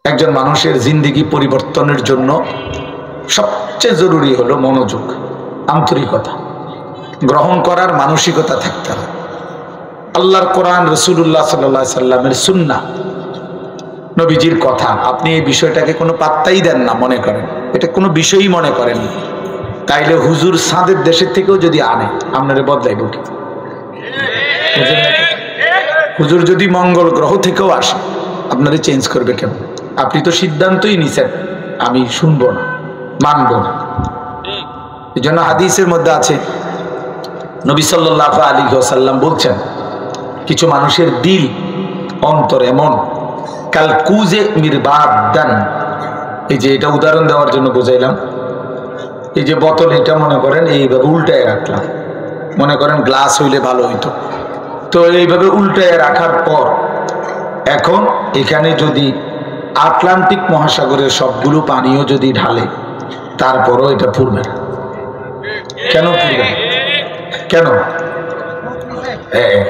একজন মানুষের জিন্দেগি পরিবর্তনের জন্য সবচেয়ে জরুরি হলো মনোযোগ, আন্তরিকতা, গ্রহণ করার মানসিকতা থাকতে হবে। আল্লাহর কোরআন, রাসূলুল্লাহ সাল্লাল্লাহু আলাইহি সাল্লামের সুন্নাহ, নবীজির কথা, আপনি এই বিষয়টাকে কোনো পাত্তাই দেন না, মনে করেন এটা কোনো বিষয়ই মনে করেন, তাইলে হুজুর সাদের দেশের থেকেও যদি আনে আপনারে বদলাইব কি? হুজুর যদি মঙ্গল গ্রহ থেকেও আসে আপনারে চেঞ্জ করবে কেন? আপনি তো সিদ্ধান্তই নিছেন আমি শুনবো না, মানব না। এই জন্য হাদিসের মধ্যে আছে, নবী সাল্লাল্লাহু আলাইহি ওয়াসাল্লাম বলছেন, কিছু মানুষের দিল, অন্তর এমন কাল কুজে মিরবাদান। এই যে এটা উদাহরণ দেওয়ার জন্য বোঝাইলাম, এই যে বোতল, এটা মনে করেন এইভাবে উল্টায় রাখলাম, মনে করেন গ্লাস হইলে ভালো হইতো, তো এইভাবে উল্টায় রাখার পর এখন এখানে যদি আটলান্টিক মহাসাগরের সবগুলো পানিও যদি ঢালে তারপরও এটা ফুরবে না। কেন ফুরবে না? কেন?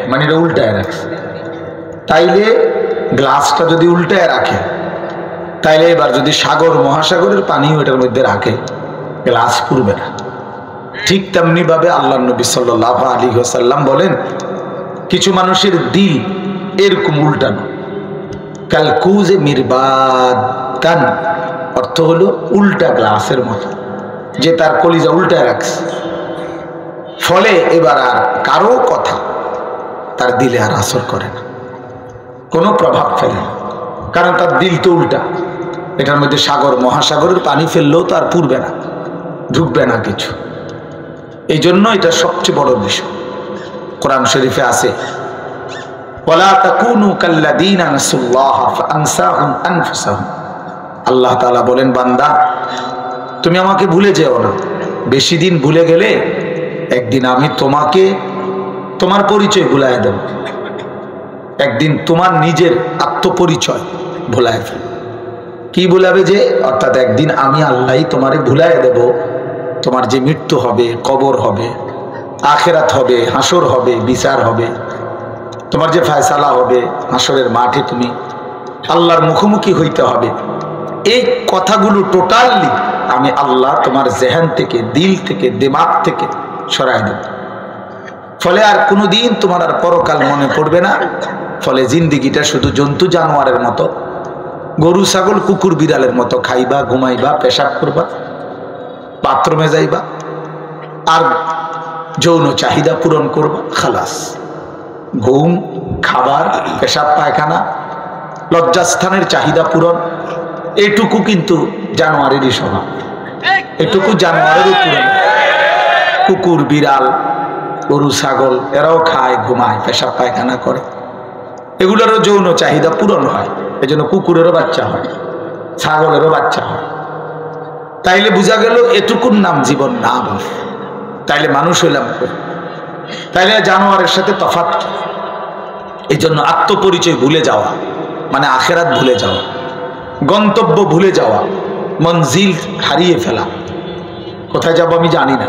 মানে এটা উল্টায় রাখছে। তাইলে গ্লাসটা যদি উল্টায় রাখে, তাইলে এবার যদি সাগর মহাসাগরের পানি ওটার মধ্যে রাখে, গ্লাস পুরবে না। ঠিক তেমনি ভাবে আল্লাহ নবী সাল্লাল্লাহু আলাইহি ওয়াসাল্লাম বলেন, কিছু মানুষের দিল এরকম উল্টানো, কালকুজে মিরবাদান, অর্থ হলো উল্টা গ্লাসের মতো, যে তার কলিজা উল্টায় রাখছে, ফলে এবার আর কারো কথা তার দিলে আর আসর করে না, কোনো প্রভাব ফেলে না, কারণ তার দিল তো উল্টা। এটার মধ্যে সাগর মহাসাগরের পানি ফেললেও তো আর পুরবে না, ঢুকবে না কিছু। এই জন্য এটা সবচেয়ে বড় বিষয়। কোরআন শরীফে আছে, ওয়ালা তাকুনু কাল্লাযীনা নাসুল্লাহ ফাআনসাহুম আনফুসাহুম। আল্লাহ তাআলা বলেন, বান্দা তুমি আমাকে ভুলে যেও না, বেশি দিন ভুলে গেলে একদিন আমি তোমাকে তোমার পরিচয় ভুলাইয়া দেব, একদিন তোমার নিজের আত্মপরিচয় ভুলাইয়া ফেলব। কি ভুলাবে যে? অর্থাৎ একদিন আমি আল্লাহই তোমারে ভুলাইয়া দেব, তোমার যে মৃত্যু হবে, কবর হবে, আখেরাত হবে, হাসর হবে, বিচার হবে, তোমার যে ফয়সালা হবে, হাসরের মাঠে তুমি আল্লাহর মুখোমুখি হইতে হবে, এই কথাগুলো টোটালি আমি আল্লাহ তোমার জেহেন থেকে, দিল থেকে, দিমাগ থেকে সরাই দেব। ফলে আর কোনোদিন তোমার আর পরকাল মনে পড়বে না। ফলে জিন্দিগিটা শুধু জন্তু জানোয়ারের মতো, গরু ছাগল কুকুর বিড়ালের মতো খাইবা, ঘুমাইবা, পেশাব করবা, বাথরুমে যাইবা, আর যৌন চাহিদা পূরণ করবা, খালাস। ঘুম, খাবার, পেশাব পায়খানা, লজ্জাস্থানের চাহিদা পূরণ, এইটুকু কিন্তু জানোয়ারেরই স্বভাব, এটুকু জানোয়ারেরও পূরণ। কুকুর বিড়াল গরু ছাগল এরাও খায়, ঘুমায়, পেশাব পায়খানা করে, এগুলোরও যৌন চাহিদা পূরণ হয়। এই জন্য কুকুরেরও বাচ্চা হয়, ছাগলেরও বাচ্চা হয়। তাইলে বোঝা গেল এটুকুর নাম জীবন না। তাইলে মানুষ হইলাম, তাইলে জানোয়ারের সাথে তফাৎ। এই জন্য আত্মপরিচয় ভুলে যাওয়া মানে আখেরাত ভুলে যাওয়া, গন্তব্য ভুলে যাওয়া, মঞ্জিল হারিয়ে ফেলা। কোথায় যাব আমি জানি না,